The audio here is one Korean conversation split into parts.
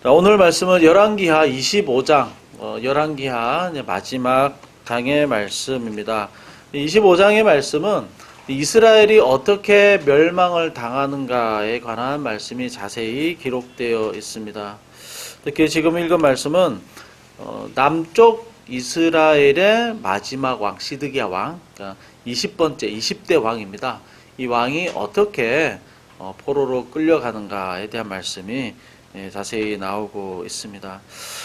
자, 오늘 말씀은 열왕기하 25장, 열왕기하 마지막 장의 말씀입니다. 25장의 말씀은 이스라엘이 어떻게 멸망을 당하는가에 관한 말씀이 자세히 기록되어 있습니다. 특히 지금 읽은 말씀은 남쪽 이스라엘의 마지막 왕, 시드기야 왕, 그러니까 20대 왕입니다. 이 왕이 어떻게 포로로 끌려가는가에 대한 말씀이 자세히 나오고 있습니다.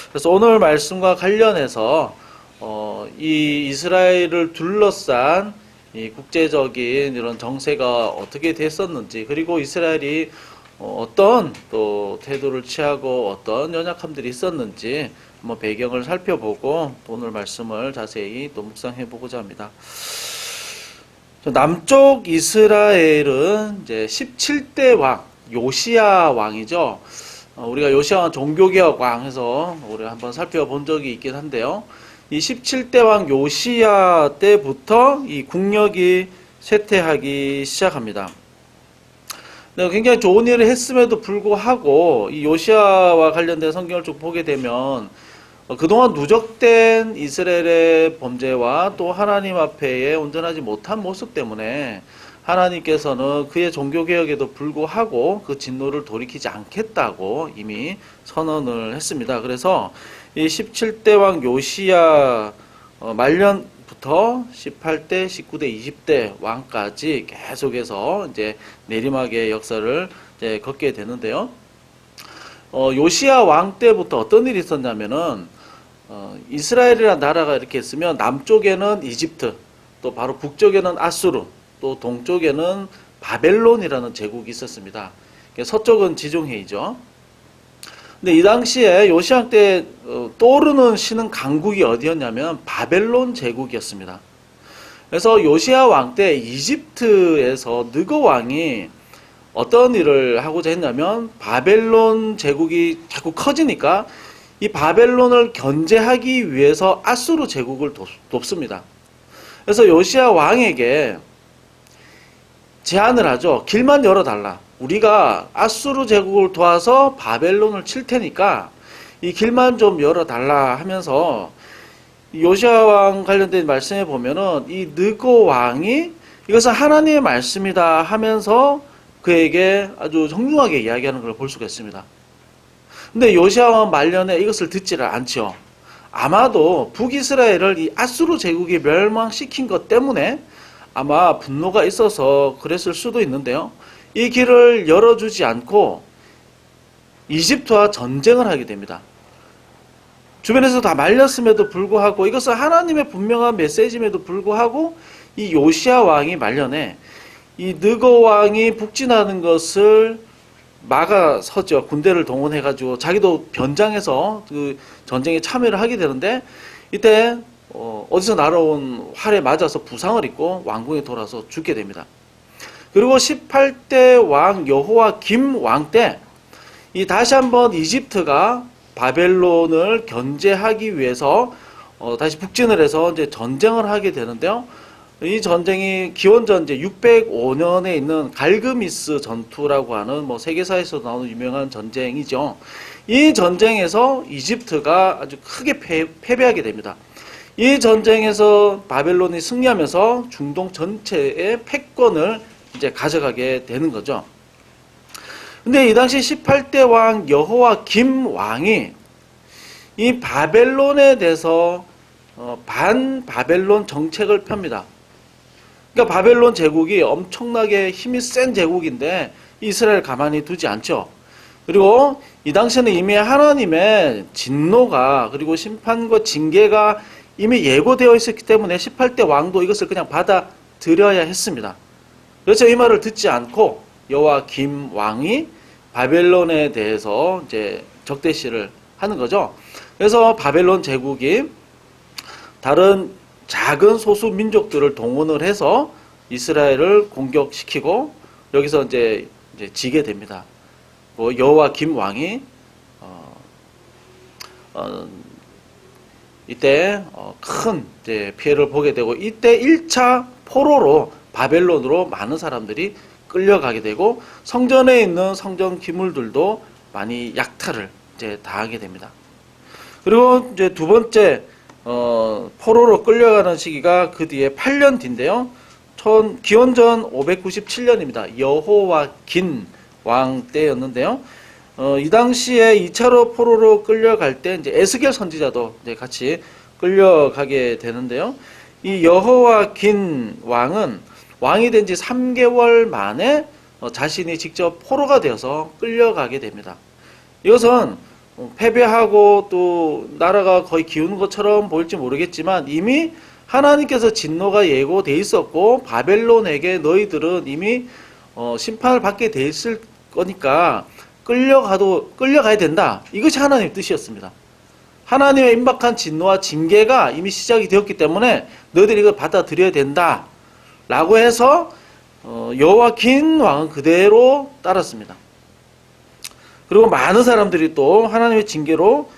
그래서 오늘 말씀과 관련해서 이 이스라엘을 둘러싼 이 국제적인 이런 정세가 어떻게 됐었는지, 그리고 이스라엘이 어떤 또 태도를 취하고 어떤 연약함들이 있었는지 한번 배경을 살펴보고 오늘 말씀을 자세히 또 묵상해 보고자 합니다. 남쪽 이스라엘은 이제 17대 왕 요시야 왕이죠. 우리가 요시야 왕 종교개혁 왕 해서 우리 한번 살펴본 적이 있긴 한데요. 이 17대 왕 요시야 때부터 이 국력이 쇠퇴하기 시작합니다. 굉장히 좋은 일을 했음에도 불구하고 이 요시야와 관련된 성경을 쭉 보게 되면 그동안 누적된 이스라엘의 범죄와 또 하나님 앞에 온전하지 못한 모습 때문에 하나님께서는 그의 종교개혁에도 불구하고 그 진노를 돌이키지 않겠다고 이미 선언을 했습니다. 그래서 이 17대 왕 요시야 말년부터 18대, 19대, 20대 왕까지 계속해서 이제 내리막의 역사를 이제 걷게 되는데요. 요시야 왕 때부터 어떤 일이 있었냐면은 이스라엘이라는 나라가 이렇게 있으면 남쪽에는 이집트, 또 바로 북쪽에는 아수르, 또 동쪽에는 바벨론이라는 제국이 있었습니다. 서쪽은 지중해이죠. 근데 이 당시에 요시야 때 떠오르는 신흥 강국이 어디였냐면 바벨론 제국이었습니다. 그래서 요시야 왕 때 이집트에서 느고 왕이 어떤 일을 하고자 했냐면 바벨론 제국이 자꾸 커지니까 이 바벨론을 견제하기 위해서 아수르 제국을 돕습니다. 그래서 요시야 왕에게 제안을 하죠. 길만 열어달라. 우리가 아수르 제국을 도와서 바벨론을 칠 테니까 이 길만 좀 열어달라 하면서 요시야 왕 관련된 말씀에 보면은 이 느고 왕이 이것은 하나님의 말씀이다 하면서 그에게 아주 정중하게 이야기하는 걸 볼 수가 있습니다. 근데 요시야 왕 말년에 이것을 듣지를 않죠. 아마도 북이스라엘을 이 아수르 제국이 멸망시킨 것 때문에 아마 분노가 있어서 그랬을 수도 있는데요. 이 길을 열어주지 않고 이집트와 전쟁을 하게 됩니다. 주변에서 다 말렸음에도 불구하고 이것은 하나님의 분명한 메시지임에도 불구하고 이 요시야 왕이 말년에 이 느고 왕이 북진하는 것을 막아서죠. 군대를 동원해가지고 자기도 변장해서 그 전쟁에 참여를 하게 되는데 이때 어디서 날아온 활에 맞아서 부상을 입고 왕궁에 돌아서 죽게 됩니다. 그리고 18대 왕 여호와김 왕 때 이 다시 한번 이집트가 바벨론을 견제하기 위해서 다시 북진을 해서 이제 전쟁을 하게 되는데요. 이 전쟁이 기원전 이제 605년에 있는 갈그미스 전투라고 하는 세계사에서 나오는 유명한 전쟁이죠. 이 전쟁에서 이집트가 아주 크게 패배하게 됩니다. 이 전쟁에서 바벨론이 승리하면서 중동 전체의 패권을 이제 가져가게 되는 거죠. 근데 이 당시 18대 왕 여호와김 왕이 이 바벨론에 대해서 반바벨론 정책을 펴니다. 그러니까 바벨론 제국이 엄청나게 힘이 센 제국인데 이스라엘 가만히 두지 않죠. 그리고 이 당시에는 이미 하나님의 진노가 그리고 심판과 징계가 이미 예고되어 있었기 때문에 18대 왕도 이것을 그냥 받아들여야 했습니다. 그래서 이 말을 듣지 않고 여호와김 왕이 바벨론에 대해서 이제 적대시를 하는 거죠. 그래서 바벨론 제국이 다른 작은 소수 민족들을 동원을 해서 이스라엘을 공격시키고 여기서 이제 지게 됩니다. 여호와김 왕이 이때 큰 이제 피해를 보게 되고 이때 1차 포로로 바벨론으로 많은 사람들이 끌려가게 되고 성전에 있는 성전 기물들도 많이 약탈을 이제 당하게 됩니다. 그리고 이제 두 번째 포로로 끌려가는 시기가 그 뒤에 8년 뒤인데요. 기원전 597년입니다. 여호와긴 왕 때였는데요. 이 당시에 2차로 포로로 끌려갈 때 이제 에스겔 선지자도 이제 같이 끌려가게 되는데요. 이 여호와긴 왕은 왕이 된 지 3개월 만에 자신이 직접 포로가 되어서 끌려가게 됩니다. 이것은 패배하고 또 나라가 거의 기우는 것처럼 보일지 모르겠지만 이미 하나님께서 진노가 예고돼 있었고 바벨론에게 너희들은 이미 심판을 받게 돼 있을 거니까 끌려가야 된다. 이것이 하나님의 뜻이었습니다. 하나님의 임박한 진노와 징계가 이미 시작이 되었기 때문에 너희들이 이걸 받아들여야 된다. 라고 해서 여호와긴 왕은 그대로 따랐습니다. 그리고 많은 사람들이 또 하나님의 징계로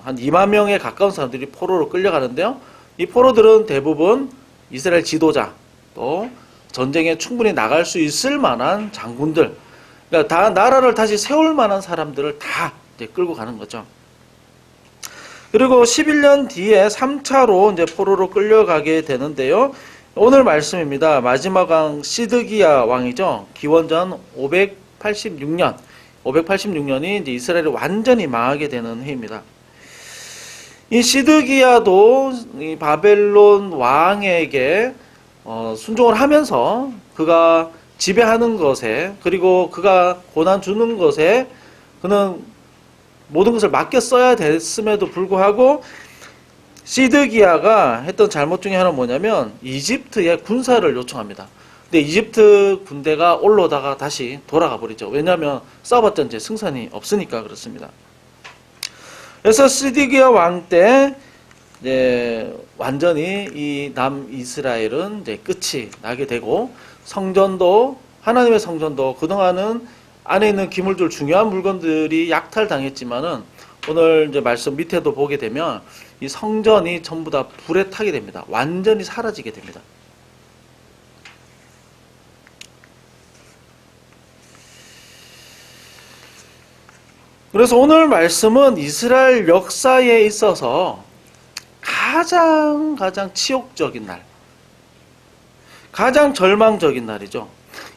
한 2만 명에 가까운 사람들이 포로로 끌려가는데요. 이 포로들은 대부분 이스라엘 지도자, 또 전쟁에 충분히 나갈 수 있을 만한 장군들, 그러니까 다 나라를 다시 세울 만한 사람들을 다 이제 끌고 가는 거죠. 그리고 11년 뒤에 3차로 이제 포로로 끌려가게 되는데요. 오늘 말씀입니다. 마지막 왕 시드기야 왕이죠. 기원전 586년이 이제 이스라엘이 완전히 망하게 되는 해입니다. 이 시드기야도 이 바벨론 왕에게 순종을 하면서 그가 지배하는 것에, 그리고 그가 고난 주는 것에 그는 모든 것을 맡겨 써야 됐음에도 불구하고 시드기야가 했던 잘못 중에 하나는 뭐냐면 이집트에 군사를 요청합니다. 근데 이집트 군대가 올라오다가 다시 돌아가 버리죠. 왜냐하면 싸워봤자 이제 승산이 없으니까 그렇습니다. 그래서 시드기야 왕 때 이제 완전히 이 남이스라엘은 이제 끝이 나게 되고, 하나님의 성전도 그동안은 안에 있는 기물들, 중요한 물건들이 약탈당했지만은 오늘 이제 말씀 밑에도 보게 되면 이 성전이 전부 다 불에 타게 됩니다. 완전히 사라지게 됩니다. 그래서 오늘 말씀은 이스라엘 역사에 있어서 가장 치욕적인 날, 가장 절망적인 날이죠.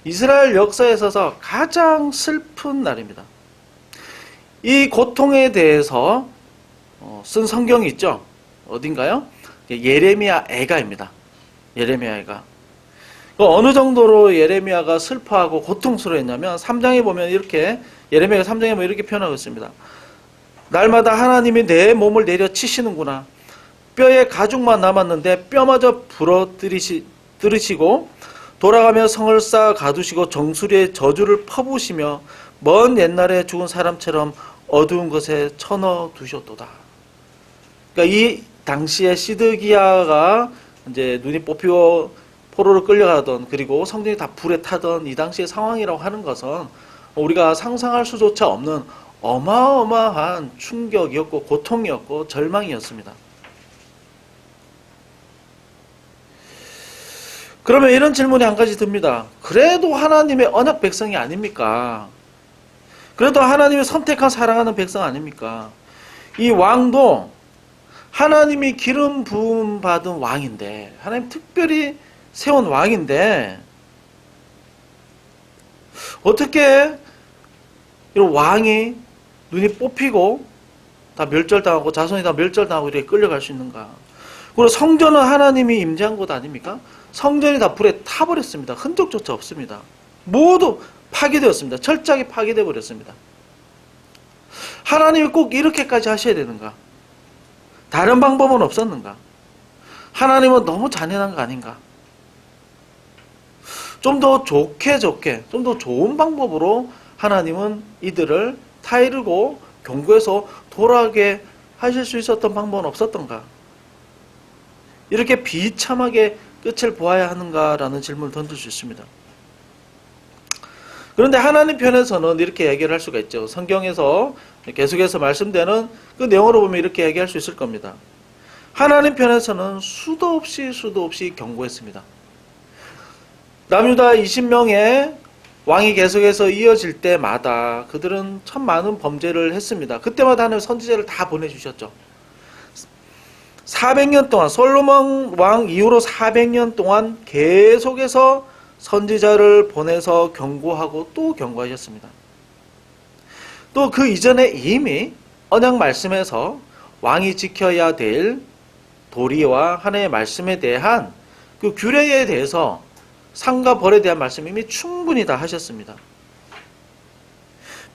이스라엘 역사에 있어서 가장 슬픈 날입니다. 이 고통에 대해서 쓴 성경이 있죠. 어딘가요? 예레미야 애가입니다. 예레미야 애가. 어느 정도로 예레미야가 슬퍼하고 고통스러웠냐면 3장에 보면 이렇게, 예레미야 3장에 보면 이렇게 표현하고 있습니다. 날마다 하나님이 내 몸을 내려 치시는구나. 뼈에 가죽만 남았는데 뼈마저 부러뜨리시고 돌아가며 성을 쌓아 가두시고 정수리에 저주를 퍼부으시며 먼 옛날에 죽은 사람처럼 어두운 것에 쳐넣어 두셨도다. 그러니까 이 당시에 시드기야가 이제 눈이 뽑히고 포로로 끌려가던, 그리고 성전이 다 불에 타던 이 당시의 상황이라고 하는 것은 우리가 상상할 수조차 없는 어마어마한 충격이었고 고통이었고 절망이었습니다. 그러면 이런 질문이 한 가지 듭니다. 그래도 하나님의 언약 백성이 아닙니까? 그래도 하나님이 선택한 사랑하는 백성 아닙니까? 이 왕도 하나님이 기름 부음 받은 왕인데, 하나님 특별히 세운 왕인데, 어떻게 이런 왕이 눈이 뽑히고 다 멸절당하고 자손이 다 멸절당하고 이렇게 끌려갈 수 있는가? 그리고 성전은 하나님이 임재한 곳 아닙니까? 성전이 다 불에 타버렸습니다. 흔적조차 없습니다. 모두 파괴되었습니다. 철저하게 파괴되어 버렸습니다. 하나님이 꼭 이렇게까지 하셔야 되는가? 다른 방법은 없었는가? 하나님은 너무 잔인한 거 아닌가? 좀 더 좋게, 좀 더 좋은 방법으로 하나님은 이들을 타이르고 경고해서 돌아가게 하실 수 있었던 방법은 없었던가? 이렇게 비참하게 끝을 보아야 하는가라는 질문을 던질 수 있습니다. 그런데 하나님 편에서는 이렇게 얘기를 할 수가 있죠. 성경에서 계속해서 말씀되는 그 내용으로 보면 이렇게 얘기할 수 있을 겁니다. 하나님 편에서는 수도 없이 경고했습니다. 남유다 20명의 왕이 계속해서 이어질 때마다 그들은 참 많은 범죄를 했습니다. 그때마다 하나님 선지자를 다 보내주셨죠. 400년 동안, 솔로몬 왕 이후로 400년 동안 계속해서 선지자를 보내서 경고하고 또 경고하셨습니다. 또 그 이전에 이미 언약 말씀에서 왕이 지켜야 될 도리와 하나님의 말씀에 대한 그 규례에 대해서 상과 벌에 대한 말씀 이미 충분히 다 하셨습니다.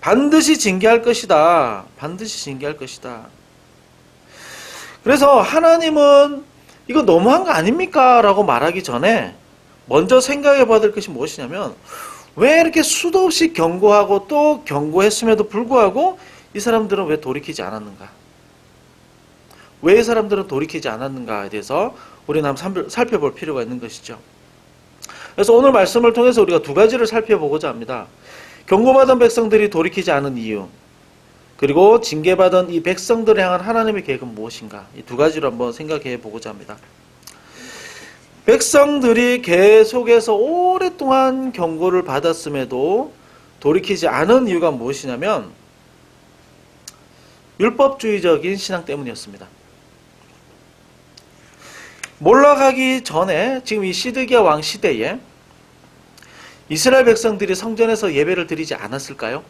반드시 징계할 것이다. 반드시 징계할 것이다. 그래서 하나님은 이거 너무한 거 아닙니까? 라고 말하기 전에 먼저 생각해 봐야 될 것이 무엇이냐면 왜 이렇게 수도 없이 경고하고 또 경고했음에도 불구하고 이 사람들은 왜 돌이키지 않았는가? 왜 이 사람들은 돌이키지 않았는가에 대해서 우리는 한번 살펴볼 필요가 있는 것이죠. 그래서 오늘 말씀을 통해서 우리가 두 가지를 살펴보고자 합니다. 경고받은 백성들이 돌이키지 않은 이유, 그리고 징계받은 이 백성들을 향한 하나님의 계획은 무엇인가? 이 두 가지로 한번 생각해 보고자 합니다. 백성들이 계속해서 오랫동안 경고를 받았음에도 돌이키지 않은 이유가 무엇이냐면 율법주의적인 신앙 때문이었습니다. 몰락하기 전에 지금 이 시드기야 왕 시대에 이스라엘 백성들이 성전에서 예배를 드리지 않았을까요?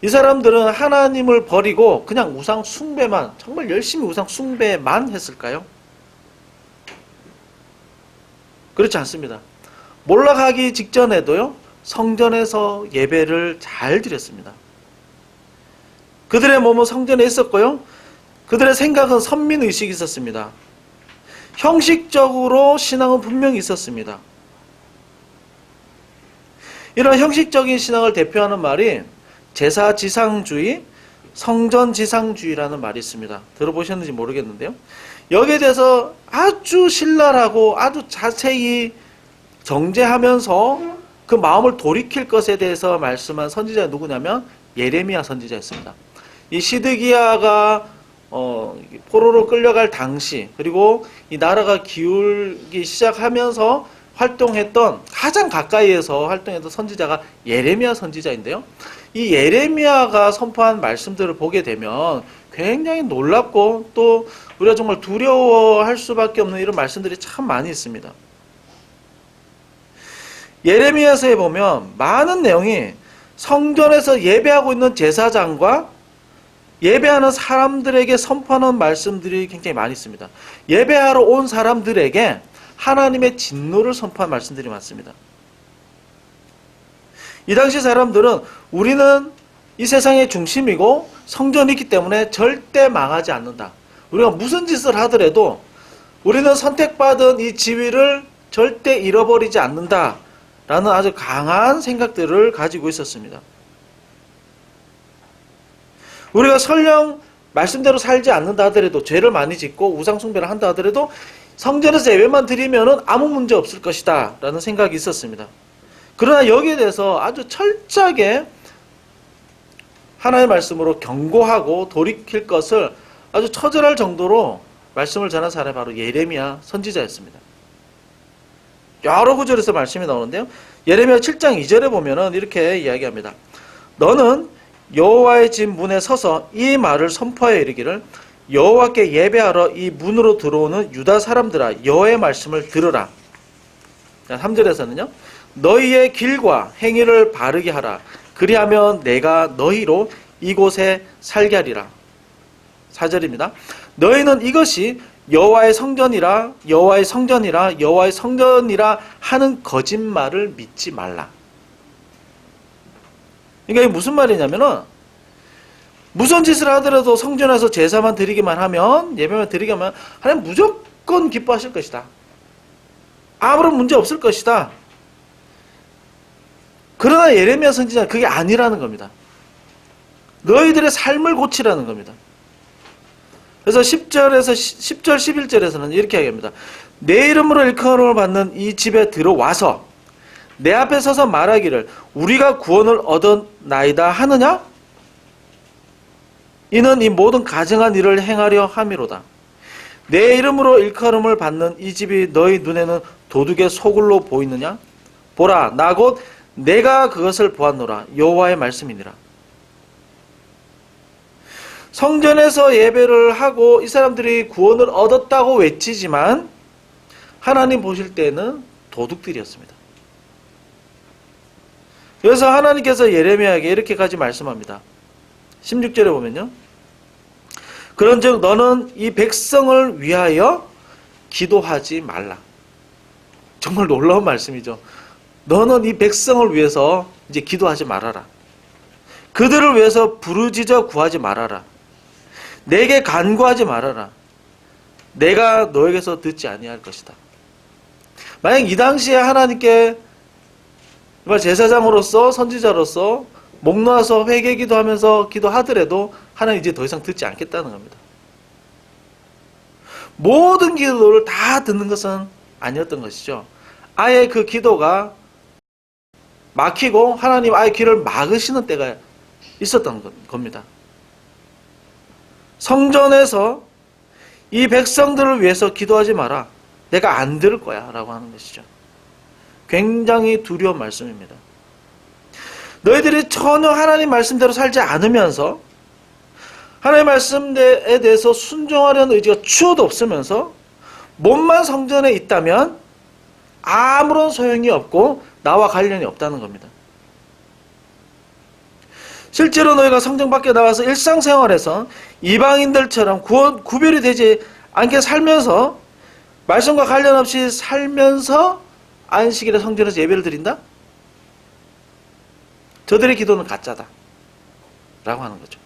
이 사람들은 하나님을 버리고 그냥 우상 숭배만, 정말 열심히 우상 숭배만 했을까요? 그렇지 않습니다. 몰락하기 직전에도요, 성전에서 예배를 잘 드렸습니다. 그들의 몸은 성전에 있었고요, 그들의 생각은 선민의식이 있었습니다. 형식적으로 신앙은 분명히 있었습니다. 이런 형식적인 신앙을 대표하는 말이 제사지상주의, 성전지상주의라는 말이 있습니다. 들어보셨는지 모르겠는데요. 여기에 대해서 아주 신랄하고 아주 자세히 정죄하면서 그 마음을 돌이킬 것에 대해서 말씀한 선지자가 누구냐면 예레미야 선지자였습니다. 이 시드기야가 포로로 끌려갈 당시, 그리고 이 나라가 기울기 시작하면서 활동했던, 가장 가까이에서 활동했던 선지자가 예레미야 선지자인데요. 이 예레미야가 선포한 말씀들을 보게 되면 굉장히 놀랍고 또 우리가 정말 두려워할 수밖에 없는 이런 말씀들이 참 많이 있습니다. 예레미야서에 보면 많은 내용이 성전에서 예배하고 있는 제사장과 예배하는 사람들에게 선포하는 말씀들이 굉장히 많이 있습니다. 예배하러 온 사람들에게 하나님의 진노를 선포한 말씀들이 많습니다. 이 당시 사람들은 우리는 이 세상의 중심이고 성전이 있기 때문에 절대 망하지 않는다. 우리가 무슨 짓을 하더라도 우리는 선택받은 이 지위를 절대 잃어버리지 않는다. 라는 아주 강한 생각들을 가지고 있었습니다. 우리가 설령 말씀대로 살지 않는다 하더라도, 죄를 많이 짓고 우상숭배를 한다 하더라도 성전에서 예배만 드리면 아무 문제 없을 것이다 라는 생각이 있었습니다. 그러나 여기에 대해서 아주 철저하게 하나님의 말씀으로 경고하고 돌이킬 것을 아주 처절할 정도로 말씀을 전한 사람이 바로 예레미야 선지자였습니다. 여러 구절에서 말씀이 나오는데요. 예레미야 7장 2절에 보면은 이렇게 이야기합니다. 너는 여호와의 집 문에 서서 이 말을 선포하여 이르기를, 여호와께 예배하러 이 문으로 들어오는 유다 사람들아, 여호와의 말씀을 들으라. 3절에서는요. 너희의 길과 행위를 바르게 하라. 그리하면 내가 너희로 이곳에 살게 하리라. 4절입니다. 너희는 이것이 여호와의 성전이라, 여호와의 성전이라, 여호와의 성전이라 하는 거짓말을 믿지 말라. 그러니까 이게 무슨 말이냐면은, 무슨 짓을 하더라도 성전에서 제사만 드리기만 하면, 예배만 드리기만 하면 하나님 무조건 기뻐하실 것이다. 아무런 문제 없을 것이다. 그러나 예레미야 선지자는 그게 아니라는 겁니다. 너희들의 삶을 고치라는 겁니다. 그래서 10절, 11절에서는 이렇게 얘기합니다. 내 이름으로 일컬음을 받는 이 집에 들어와서 내 앞에 서서 말하기를, 우리가 구원을 얻었나이다 하느냐? 이는 이 모든 가증한 일을 행하려 함이로다. 내 이름으로 일컬음을 받는 이 집이 너희 눈에는 도둑의 소굴로 보이느냐? 보라, 나 곧 내가 그것을 보았노라. 여호와의 말씀이니라. 성전에서 예배를 하고 이 사람들이 구원을 얻었다고 외치지만 하나님 보실 때는 도둑들이었습니다. 그래서 하나님께서 예레미야에게 이렇게까지 말씀합니다. 16절에 보면요. 그런즉 너는 이 백성을 위하여 기도하지 말라. 정말 놀라운 말씀이죠. 너는 이 백성을 위해서 이제 기도하지 말아라. 그들을 위해서 부르짖어 구하지 말아라. 내게 간구하지 말아라. 내가 너에게서 듣지 아니할 것이다. 만약 이 당시에 하나님께 제사장으로서 선지자로서 목 놓아서 회개 기도하면서 기도하더라도 하나님 이제 더 이상 듣지 않겠다는 겁니다. 모든 기도를 다 듣는 것은 아니었던 것이죠. 아예 그 기도가 막히고 하나님 아예 귀를 막으시는 때가 있었던 겁니다. 성전에서 이 백성들을 위해서 기도하지 마라. 내가 안 들을 거야 라고 하는 것이죠. 굉장히 두려운 말씀입니다. 너희들이 전혀 하나님 말씀대로 살지 않으면서 하나님 말씀에 대해서 순종하려는 의지가 추호도 없으면서 몸만 성전에 있다면 아무런 소용이 없고 나와 관련이 없다는 겁니다. 실제로 너희가 성전 밖에 나와서 일상생활에서 이방인들처럼 구별이 되지 않게 살면서 말씀과 관련 없이 살면서 안식일에 성전에서 예배를 드린다? 저들의 기도는 가짜다 라고 하는 거죠.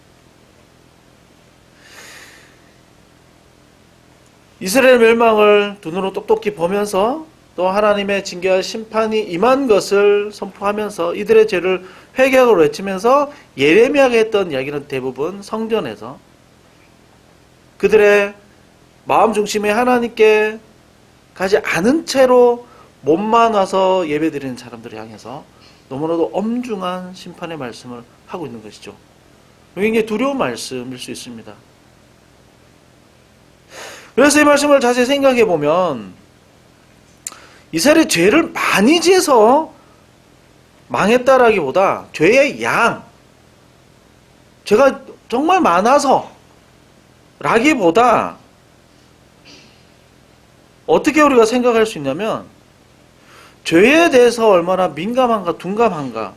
이스라엘 멸망을 눈으로 똑똑히 보면서 또 하나님의 징계와 심판이 임한 것을 선포하면서 이들의 죄를 회개하고 외치면서 예레미야가 했던 이야기는 대부분 성전에서 그들의 마음 중심에 하나님께 가지 않은 채로 몸만 와서 예배드리는 사람들을 향해서 너무나도 엄중한 심판의 말씀을 하고 있는 것이죠. 굉장히 두려운 말씀일 수 있습니다. 그래서 이 말씀을 자세히 생각해 보면 이스라엘이 죄를 많이 지어서 망했다라기보다 죄의 양, 죄가 정말 많아서 라기보다 어떻게 우리가 생각할 수 있냐면 죄에 대해서 얼마나 민감한가 둔감한가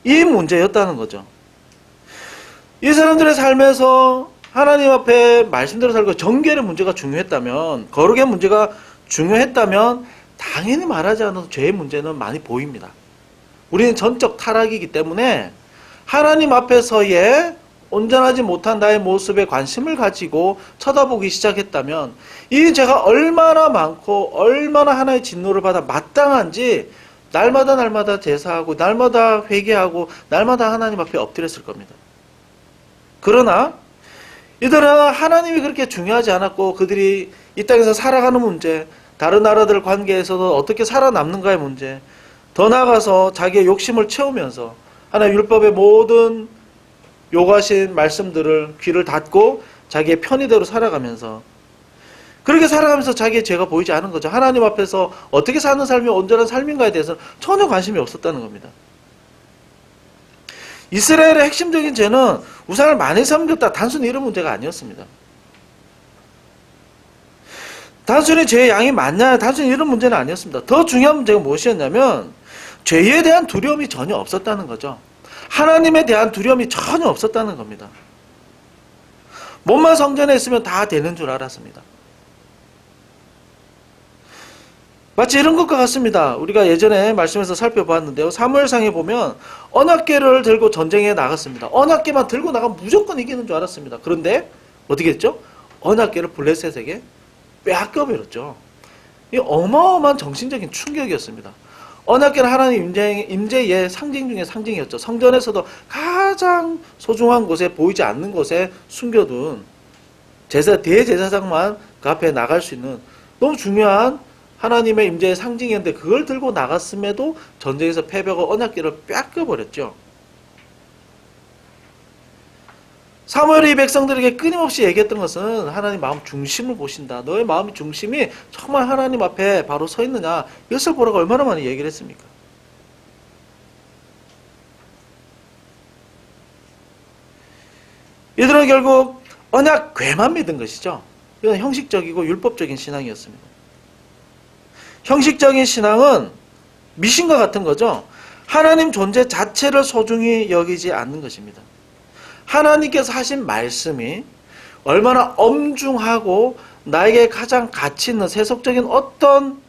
이 문제였다는 거죠. 이 사람들의 삶에서 하나님 앞에 말씀대로 살고 정결의 문제가 중요했다면, 거룩의 문제가 중요했다면 당연히 말하지 않아도 죄의 문제는 많이 보입니다. 우리는 전적 타락이기 때문에 하나님 앞에서의 온전하지 못한 나의 모습에 관심을 가지고 쳐다보기 시작했다면 이 죄가 얼마나 많고 얼마나 하나의 진노를 받아 마땅한지 날마다 제사하고 날마다 회개하고 날마다 하나님 앞에 엎드렸을 겁니다. 그러나 이들은 하나님이 그렇게 중요하지 않았고 그들이 이 땅에서 살아가는 문제, 다른 나라들 관계에서도 어떻게 살아남는가의 문제, 더 나아가서 자기의 욕심을 채우면서 하나님 율법의 모든 요구하신 말씀들을 귀를 닫고 자기의 편의대로 살아가면서 그렇게 살아가면서 자기의 죄가 보이지 않은 거죠. 하나님 앞에서 어떻게 사는 삶이 온전한 삶인가에 대해서는 전혀 관심이 없었다는 겁니다. 이스라엘의 핵심적인 죄는 우상을 많이 섬겼다 단순히 이런 문제가 아니었습니다. 단순히 죄의 양이 많냐 단순히 이런 문제는 아니었습니다. 더 중요한 문제가 무엇이었냐면 죄에 대한 두려움이 전혀 없었다는 거죠. 하나님에 대한 두려움이 전혀 없었다는 겁니다. 몸만 성전에 있으면 다 되는 줄 알았습니다. 마치 이런 것과 같습니다. 우리가 예전에 말씀에서 살펴보았는데요. 사무엘상에 보면 언약궤를 들고 전쟁에 나갔습니다. 언약궤만 들고 나가면 무조건 이기는 줄 알았습니다. 그런데 어떻게 했죠? 언약궤를 블레셋에게 빼앗겨버렸죠. 이 어마어마한 정신적인 충격이었습니다. 언약궤는 하나님 임재의 상징 중에 상징이었죠. 성전에서도 가장 소중한 곳에 보이지 않는 곳에 숨겨둔 대제사장만 그 앞에 나갈 수 있는 너무 중요한 하나님의 임재의 상징이었는데 그걸 들고 나갔음에도 전쟁에서 패배하고 언약궤를 뺏겨버렸죠. 사무엘이 이 백성들에게 끊임없이 얘기했던 것은 하나님 마음 중심을 보신다. 너의 마음 중심이 정말 하나님 앞에 바로 서 있느냐 이것을 보라고 얼마나 많이 얘기를 했습니까? 이들은 결국 언약 궤만 믿은 것이죠. 이건 형식적이고 율법적인 신앙이었습니다. 형식적인 신앙은 미신과 같은 거죠. 하나님 존재 자체를 소중히 여기지 않는 것입니다. 하나님께서 하신 말씀이 얼마나 엄중하고 나에게 가장 가치 있는 세속적인 어떤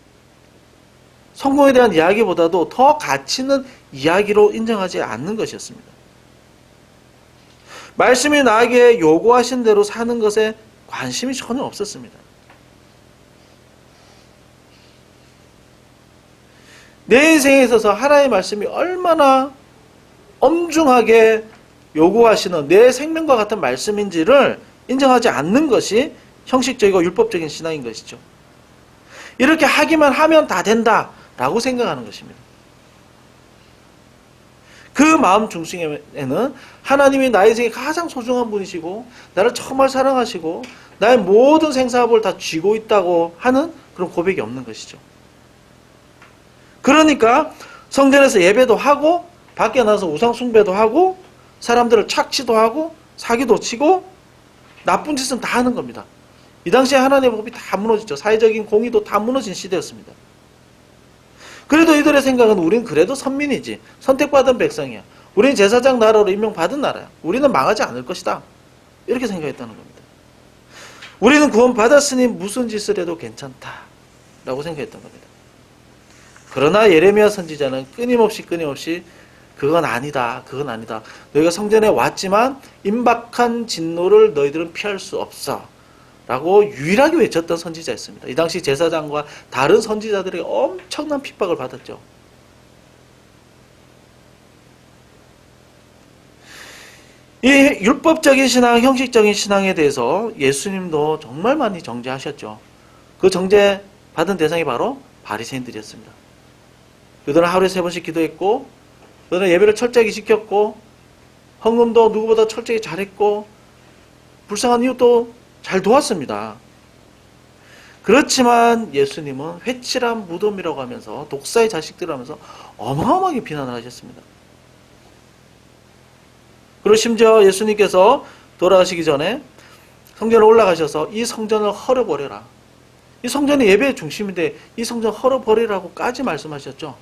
성공에 대한 이야기보다도 더 가치 있는 이야기로 인정하지 않는 것이었습니다. 말씀이 나에게 요구하신 대로 사는 것에 관심이 전혀 없었습니다. 내 인생에 있어서 하나님의 말씀이 얼마나 엄중하게 요구하시는 내 생명과 같은 말씀인지를 인정하지 않는 것이 형식적이고 율법적인 신앙인 것이죠. 이렇게 하기만 하면 다 된다라고 생각하는 것입니다. 그 마음 중심에는 하나님이 나의 인생에 가장 소중한 분이시고 나를 정말 사랑하시고 나의 모든 생사업을 다 쥐고 있다고 하는 그런 고백이 없는 것이죠. 그러니까 성전에서 예배도 하고 밖에 나가서 우상 숭배도 하고 사람들을 착취도 하고 사기도 치고 나쁜 짓은 다 하는 겁니다. 이 당시에 하나님의 법이 다 무너졌죠. 사회적인 공의도 다 무너진 시대였습니다. 그래도 이들의 생각은 우린 그래도 선민이지. 선택받은 백성이야. 우린 제사장 나라로 임명받은 나라야. 우리는 망하지 않을 것이다. 이렇게 생각했다는 겁니다. 우리는 구원받았으니 무슨 짓을 해도 괜찮다라고 생각했던 겁니다. 그러나 예레미야 선지자는 끊임없이 그건 아니다. 그건 아니다. 너희가 성전에 왔지만 임박한 진노를 너희들은 피할 수 없어. 라고 유일하게 외쳤던 선지자였습니다. 이 당시 제사장과 다른 선지자들에게 엄청난 핍박을 받았죠. 이 율법적인 신앙, 형식적인 신앙에 대해서 예수님도 정말 많이 정죄하셨죠. 그 정죄 받은 대상이 바로 바리새인들이었습니다. 그들은 하루에 3번씩 기도했고 그들은 예배를 철저하게 지켰고 헌금도 누구보다 철저히 잘했고 불쌍한 이웃도 잘 도왔습니다. 그렇지만 예수님은 회칠한 무덤이라고 하면서 독사의 자식들 하면서 어마어마하게 비난을 하셨습니다. 그리고 심지어 예수님께서 돌아가시기 전에 성전에 올라가셔서 이 성전을 헐어버려라. 이 성전이 예배의 중심인데 이 성전 헐어버리라고까지 말씀하셨죠.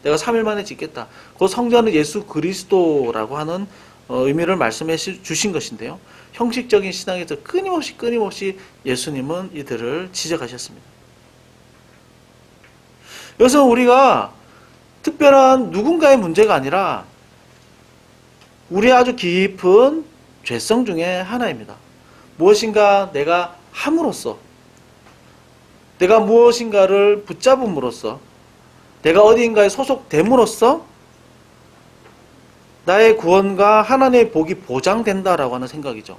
내가 3일 만에 짓겠다. 그 성전은 예수 그리스도라고 하는 의미를 말씀해 주신 것인데요. 형식적인 신앙에서 끊임없이 예수님은 이들을 지적하셨습니다. 여기서 우리가 특별한 누군가의 문제가 아니라 우리의 아주 깊은 죄성 중에 하나입니다. 무엇인가 내가 함으로써 내가 무엇인가를 붙잡음으로써 내가 어디인가에 소속됨으로써 나의 구원과 하나님의 복이 보장된다라고 하는 생각이죠.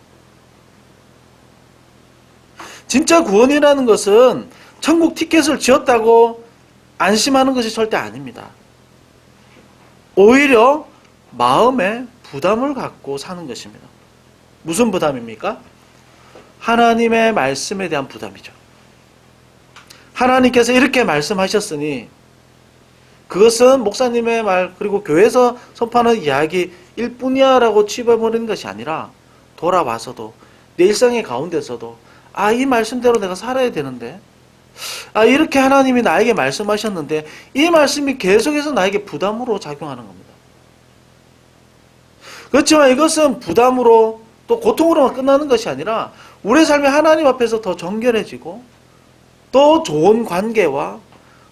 진짜 구원이라는 것은 천국 티켓을 지었다고 안심하는 것이 절대 아닙니다. 오히려 마음에 부담을 갖고 사는 것입니다. 무슨 부담입니까? 하나님의 말씀에 대한 부담이죠. 하나님께서 이렇게 말씀하셨으니 그것은 목사님의 말 그리고 교회에서 선포하는 이야기일 뿐이야 라고 취해버리는 것이 아니라 돌아와서도 내 일상의 가운데서도 이 말씀대로 내가 살아야 되는데 이렇게 하나님이 나에게 말씀하셨는데 이 말씀이 계속해서 나에게 부담으로 작용하는 겁니다. 그렇지만 이것은 부담으로 또 고통으로만 끝나는 것이 아니라 우리의 삶이 하나님 앞에서 더 정결해지고 또 좋은 관계와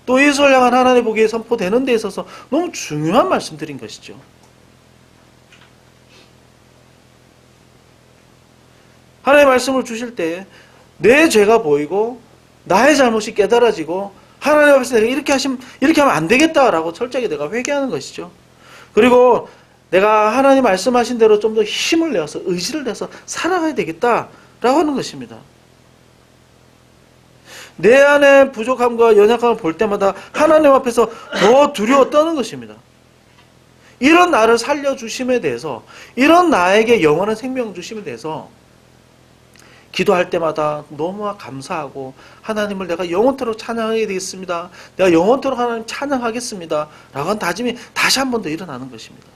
또 예수를 향한 하나님의 복이 선포되는 데 있어서 너무 중요한 말씀드린 것이죠. 하나님의 말씀을 주실 때 내 죄가 보이고 나의 잘못이 깨달아지고 하나님 앞에서 내가 이렇게 하면 안 되겠다라고 철저하게 내가 회개하는 것이죠. 그리고 내가 하나님 말씀하신 대로 좀 더 힘을 내어서 의지를 내서 살아가야 되겠다라고 하는 것입니다. 내 안의 부족함과 연약함을 볼 때마다 하나님 앞에서 더 두려워 떠는 것입니다. 이런 나를 살려주심에 대해서 이런 나에게 영원한 생명 주심에 대해서 기도할 때마다 너무 감사하고 하나님을 내가 영원토록 찬양하게 되겠습니다. 내가 영원토록 하나님 찬양하겠습니다. 라고 하는 다짐이 다시 한 번 더 일어나는 것입니다.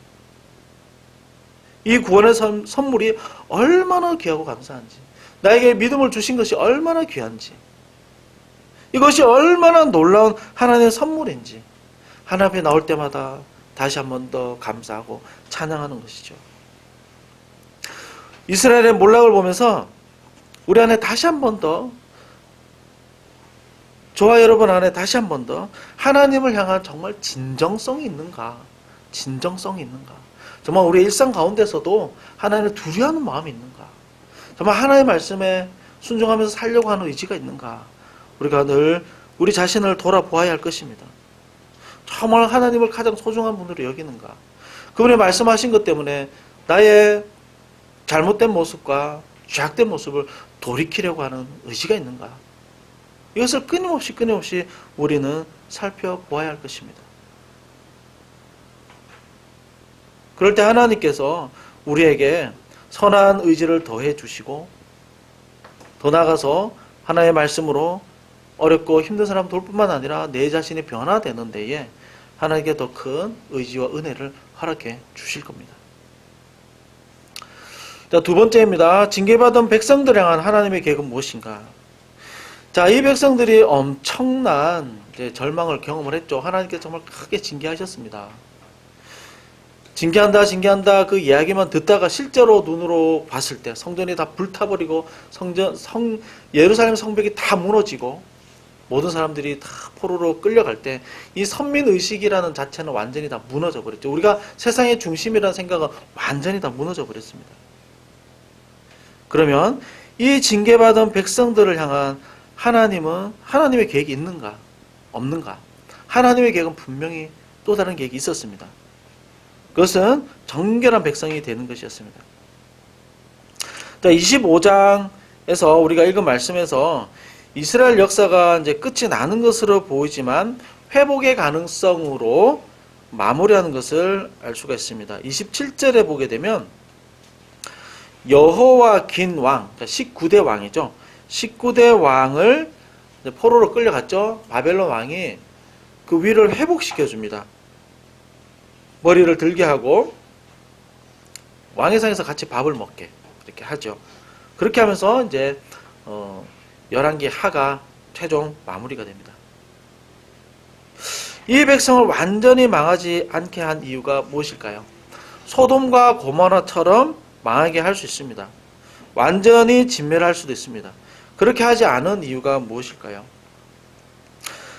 이 구원의 선물이 얼마나 귀하고 감사한지, 나에게 믿음을 주신 것이 얼마나 귀한지, 이것이 얼마나 놀라운 하나님의 선물인지 하나님 앞에 나올 때마다 다시 한 번 더 감사하고 찬양하는 것이죠. 이스라엘의 몰락을 보면서 우리 안에 다시 한 번 더, 저와 여러분 안에 다시 한 번 더 하나님을 향한 정말 진정성이 있는가, 진정성이 있는가, 정말 우리 일상 가운데서도 하나님을 두려워하는 마음이 있는가, 정말 하나님의 말씀에 순종하면서 살려고 하는 의지가 있는가, 우리가 늘 우리 자신을 돌아보아야 할 것입니다. 정말 하나님을 가장 소중한 분으로 여기는가, 그분의 말씀하신 것 때문에 나의 잘못된 모습과 죄악된 모습을 돌이키려고 하는 의지가 있는가, 이것을 끊임없이 우리는 살펴보아야 할 것입니다. 그럴 때 하나님께서 우리에게 선한 의지를 더해 주시고, 더 나아가서 하나님의 말씀으로 어렵고 힘든 사람 돌 뿐만 아니라 내 자신이 변화되는 데에 하나님께 더 큰 의지와 은혜를 허락해 주실 겁니다. 자, 두 번째입니다. 징계받은 백성들을 향한 하나님의 계획은 무엇인가? 자, 이 백성들이 엄청난 절망을 경험을 했죠. 하나님께서 정말 크게 징계하셨습니다. 징계한다 그 이야기만 듣다가 실제로 눈으로 봤을 때 성전이 다 불타버리고 예루살렘 성벽이 다 무너지고 모든 사람들이 다 포로로 끌려갈 때 이 선민의식이라는 자체는 완전히 다 무너져 버렸죠. 우리가 세상의 중심이라는 생각은 완전히 다 무너져 버렸습니다. 그러면 이 징계받은 백성들을 향한 하나님의 계획이 있는가 없는가? 하나님의 계획은 분명히 또 다른 계획이 있었습니다. 그것은 정결한 백성이 되는 것이었습니다. 25장에서 우리가 읽은 말씀에서 이스라엘 역사가 이제 끝이 나는 것으로 보이지만 회복의 가능성으로 마무리하는 것을 알 수가 있습니다. 27절에 보게 되면 여호와긴 왕, 19대 왕이죠. 19대 왕을 포로로 끌려갔죠. 바벨론 왕이 그 위를 회복시켜 줍니다. 머리를 들게 하고 왕의 상에서 같이 밥을 먹게 이렇게 하죠. 그렇게 하면서 이제 11개 하가 최종 마무리가 됩니다. 이 백성을 완전히 망하지 않게 한 이유가 무엇일까요? 소돔과 고모라처럼 망하게 할 수 있습니다. 완전히 진멸할 수도 있습니다. 그렇게 하지 않은 이유가 무엇일까요?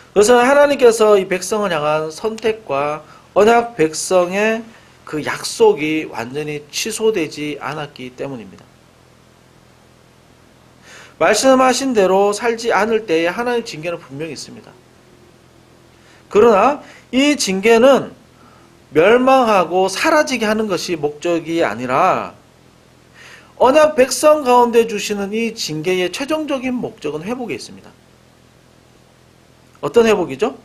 그것은 하나님께서 이 백성을 향한 선택과 언약 백성의 그 약속이 완전히 취소되지 않았기 때문입니다. 말씀하신 대로 살지 않을 때에 하나님의 징계는 분명히 있습니다. 그러나 이 징계는 멸망하고 사라지게 하는 것이 목적이 아니라 언약 백성 가운데 주시는 이 징계의 최종적인 목적은 회복에 있습니다. 어떤 회복이죠?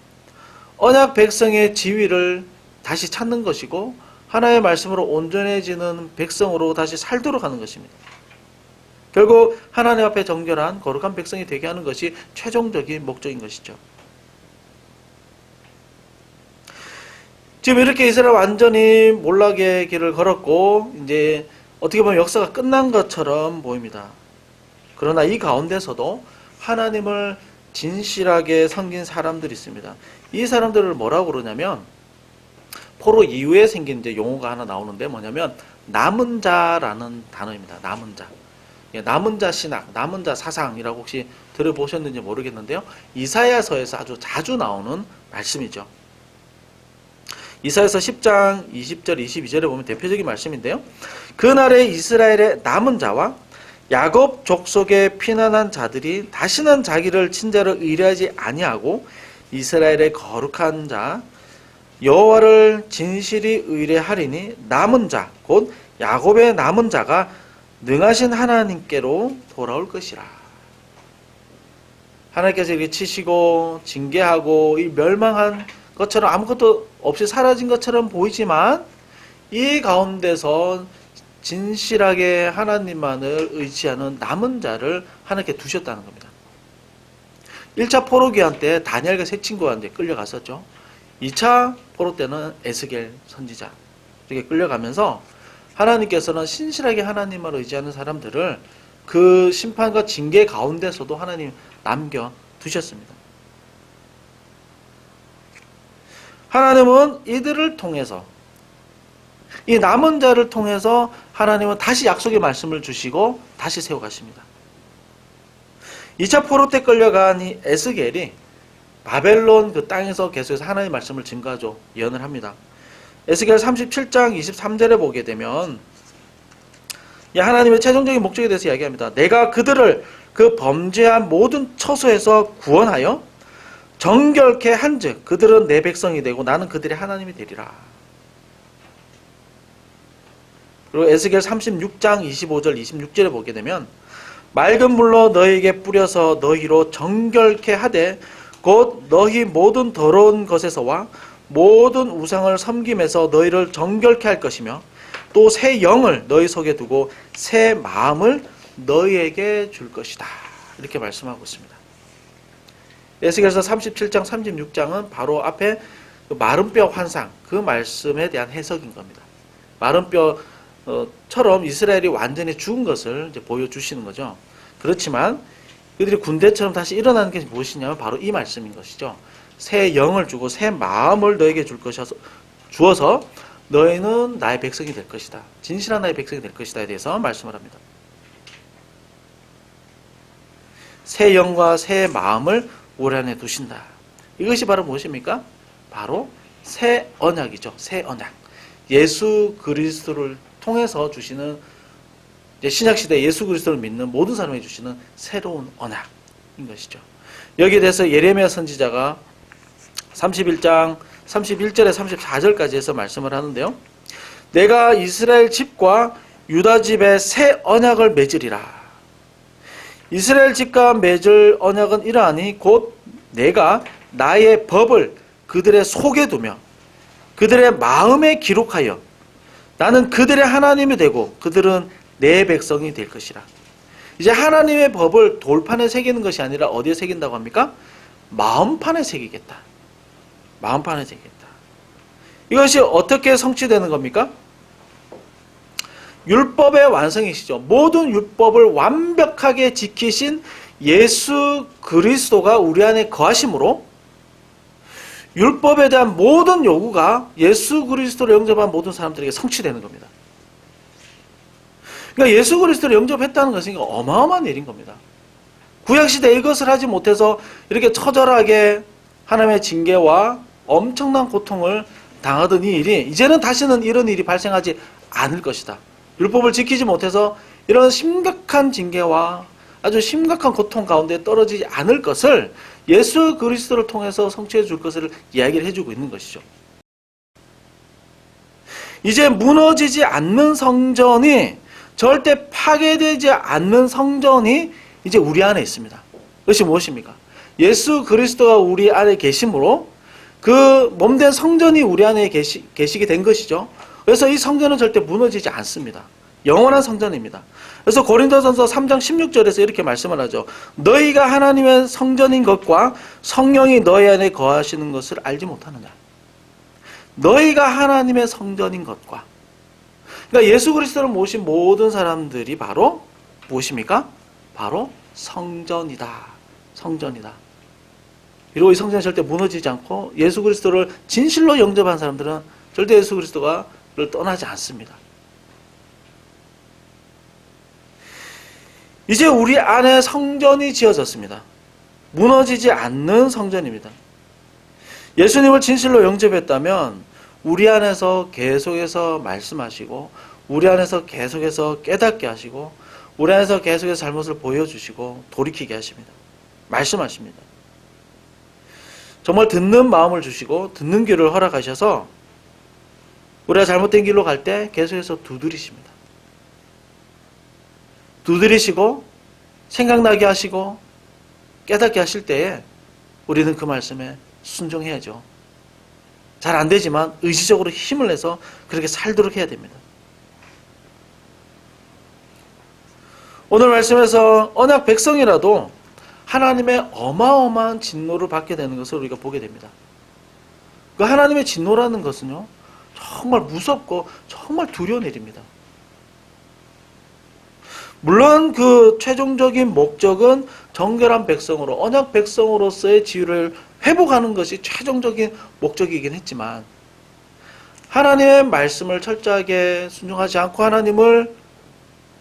언약 백성의 지위를 다시 찾는 것이고 하나님의 말씀으로 온전해지는 백성으로 다시 살도록 하는 것입니다. 결국 하나님 앞에 정결한 거룩한 백성이 되게 하는 것이 최종적인 목적인 것이죠. 지금 이렇게 이스라엘 완전히 몰락의 길을 걸었고 이제 어떻게 보면 역사가 끝난 것처럼 보입니다. 그러나 이 가운데서도 하나님을 진실하게 섬긴 사람들이 있습니다. 이 사람들을 뭐라고 그러냐면 포로 이후에 생긴 이제 용어가 하나 나오는데 뭐냐면 남은 자라는 단어입니다. 남은 자. 남은 자 신학, 남은 자 사상이라고 혹시 들어보셨는지 모르겠는데요. 이사야서에서 아주 자주 나오는 말씀이죠. 이사야서 10장 20절 22절에 보면 대표적인 말씀인데요. 그날에 이스라엘의 남은 자와 야곱 족속에 피난한 자들이 다시는 자기를 친자로 의뢰하지 아니하고 이스라엘의 거룩한 자 여호와를 진실이 의뢰하리니 남은 자 곧 야곱의 남은 자가 능하신 하나님께로 돌아올 것이라. 하나님께서 이렇게 치시고 징계하고 이 멸망한 것처럼 아무것도 없이 사라진 것처럼 보이지만 이 가운데서 진실하게 하나님만을 의지하는 남은 자를 하나님께 두셨다는 겁니다. 1차 포로 귀환 때 다니엘과 세 친구가 이제 끌려갔었죠. 2차 포로 때는 에스겔 선지자 이렇게 끌려가면서 하나님께서는 신실하게 하나님을 의지하는 사람들을 그 심판과 징계 가운데서도 하나님 남겨두셨습니다. 하나님은 이들을 통해서, 이 남은 자를 통해서 하나님은 다시 약속의 말씀을 주시고 다시 세워가십니다. 2차 포로 때 끌려간 이 에스겔이 바벨론 그 땅에서 계속해서 하나님의 말씀을 증거하죠. 예언을 합니다. 에스겔 37장 23절에 보게 되면 하나님의 최종적인 목적에 대해서 이야기합니다. 내가 그들을 그 범죄한 모든 처소에서 구원하여 정결케 한즉 그들은 내 백성이 되고 나는 그들의 하나님이 되리라. 그리고 에스겔 36장 25절 26절에 보게 되면 맑은 물로 너희에게 뿌려서 너희로 정결케 하되 곧 너희 모든 더러운 것에서와 모든 우상을 섬김에서 너희를 정결케 할 것이며 또 새 영을 너희 속에 두고 새 마음을 너희에게 줄 것이다. 이렇게 말씀하고 있습니다. 에스겔서 37장 36장은 바로 앞에 마른 뼈 환상, 그 말씀에 대한 해석인 겁니다. 마른 뼈처럼 이스라엘이 완전히 죽은 것을 이제 보여주시는 거죠. 그렇지만 그들이 군대처럼 다시 일어나는 게 무엇이냐면 바로 이 말씀인 것이죠. 새 영을 주고 새 마음을 너에게 주어서 너희는 나의 백성이 될 것이다. 진실한 나의 백성이 될 것이다에 대해서 말씀을 합니다. 새 영과 새 마음을 우리 안에 두신다. 이것이 바로 무엇입니까? 바로 새 언약이죠. 새 언약. 예수 그리스도를 통해서 주시는, 신약시대 예수 그리스도를 믿는 모든 사람에게 주시는 새로운 언약인 것이죠. 여기에 대해서 예레미야 선지자가 31장 31절에 34절까지 해서 말씀을 하는데요. 내가 이스라엘 집과 유다 집에 새 언약을 맺으리라. 이스라엘 집과 맺을 언약은 이러하니 곧 내가 나의 법을 그들의 속에 두며 그들의 마음에 기록하여 나는 그들의 하나님이 되고 그들은 내 백성이 될 것이라. 이제 하나님의 법을 돌판에 새기는 것이 아니라 어디에 새긴다고 합니까? 마음판에 새기겠다. 마음판에 새기겠다. 이것이 어떻게 성취되는 겁니까? 율법의 완성이시죠. 모든 율법을 완벽하게 지키신 예수 그리스도가 우리 안에 거하심으로 율법에 대한 모든 요구가 예수 그리스도를 영접한 모든 사람들에게 성취되는 겁니다. 그러니까 예수 그리스도를 영접했다는 것은 어마어마한 일인 겁니다. 구약시대에 이것을 하지 못해서 이렇게 처절하게 하나님의 징계와 엄청난 고통을 당하던 이 일이 이제는 다시는 이런 일이 발생하지 않을 것이다. 율법을 지키지 못해서 이런 심각한 징계와 아주 심각한 고통 가운데 떨어지지 않을 것을 예수 그리스도를 통해서 성취해 줄 것을 이야기를 해주고 있는 것이죠. 이제 무너지지 않는 성전이, 절대 파괴되지 않는 성전이 이제 우리 안에 있습니다. 그것이 무엇입니까? 예수 그리스도가 우리 안에 계심으로 그 몸된 성전이 우리 안에 계시게 된 것이죠. 그래서 이 성전은 절대 무너지지 않습니다. 영원한 성전입니다. 그래서 고린도전서 3장 16절에서 이렇게 말씀을 하죠. 너희가 하나님의 성전인 것과 성령이 너희 안에 거하시는 것을 알지 못하느냐. 너희가 하나님의 성전인 것과, 그러니까 예수 예수그리스도를 모신 모든 사람들이 바로 무엇입니까? 바로 성전이다. 성전이다. 그리고 이 성전이 절대 무너지지 않고 예수 그리스도를 진실로 영접한 사람들은 절대 예수 그리스도를 떠나지 않습니다. 이제 우리 안에 성전이 지어졌습니다. 무너지지 않는 성전입니다. 예수님을 진실로 영접했다면 우리 안에서 계속해서 말씀하시고 우리 안에서 계속해서 깨닫게 하시고 우리 안에서 계속해서 잘못을 보여주시고 돌이키게 하십니다. 말씀하십니다. 정말 듣는 마음을 주시고 듣는 귀를 허락하셔서 우리가 잘못된 길로 갈 때 계속해서 두드리십니다. 두드리시고 생각나게 하시고 깨닫게 하실 때에 우리는 그 말씀에 순종해야죠. 잘 안 되지만 의지적으로 힘을 내서 그렇게 살도록 해야 됩니다. 오늘 말씀에서 언약 백성이라도 하나님의 어마어마한 진노를 받게 되는 것을 우리가 보게 됩니다. 그 하나님의 진노라는 것은요, 정말 무섭고 정말 두려운 일입니다. 물론 그 최종적인 목적은 정결한 백성으로, 언약 백성으로서의 지위를 회복하는 것이 최종적인 목적이긴 했지만, 하나님의 말씀을 철저하게 순종하지 않고 하나님을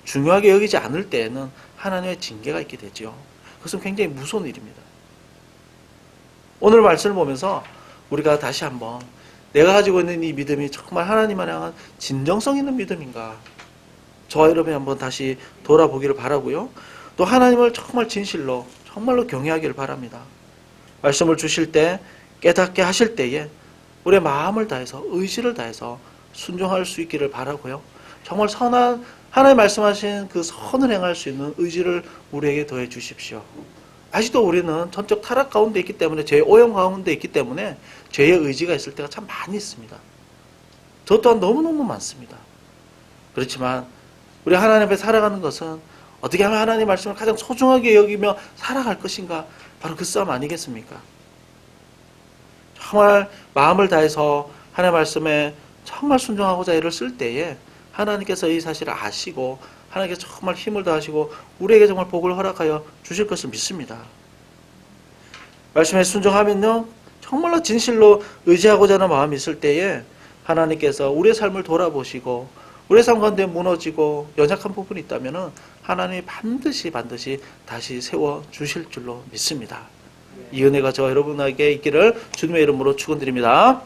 중요하게 여기지 않을 때에는 하나님의 징계가 있게 되죠. 그것은 굉장히 무서운 일입니다. 오늘 말씀을 보면서 우리가 다시 한번 내가 가지고 있는 이 믿음이 정말 하나님을 향한 진정성 있는 믿음인가, 저와 여러분이 한번 다시 돌아보기를 바라고요. 또 하나님을 정말 진실로 정말로 경외하기를 바랍니다. 말씀을 주실 때, 깨닫게 하실 때에 우리의 마음을 다해서, 의지를 다해서 순종할 수 있기를 바라고요. 정말 선한 하나님 말씀하신 그 선을 행할 수 있는 의지를 우리에게 더해 주십시오. 아직도 우리는 전적 타락 가운데 있기 때문에, 죄의 오염 가운데 있기 때문에 죄의 의지가 있을 때가 참 많이 있습니다. 저 또한 너무너무 많습니다. 그렇지만 우리 하나님 앞에 살아가는 것은 어떻게 하면 하나님의 말씀을 가장 소중하게 여기며 살아갈 것인가, 바로 그 싸움 아니겠습니까? 정말 마음을 다해서 하나님의 말씀에 정말 순종하고자 애를 쓸 때에 하나님께서 이 사실을 아시고 하나님께서 정말 힘을 다하시고 우리에게 정말 복을 허락하여 주실 것을 믿습니다. 말씀에 순종하면요, 정말로 진실로 의지하고자 하는 마음이 있을 때에 하나님께서 우리의 삶을 돌아보시고 우리의 삶 가운데 무너지고 연약한 부분이 있다면 하나님이 반드시 다시 세워주실 줄로 믿습니다. 이 은혜가 저와 여러분에게 있기를 주님의 이름으로 축원드립니다.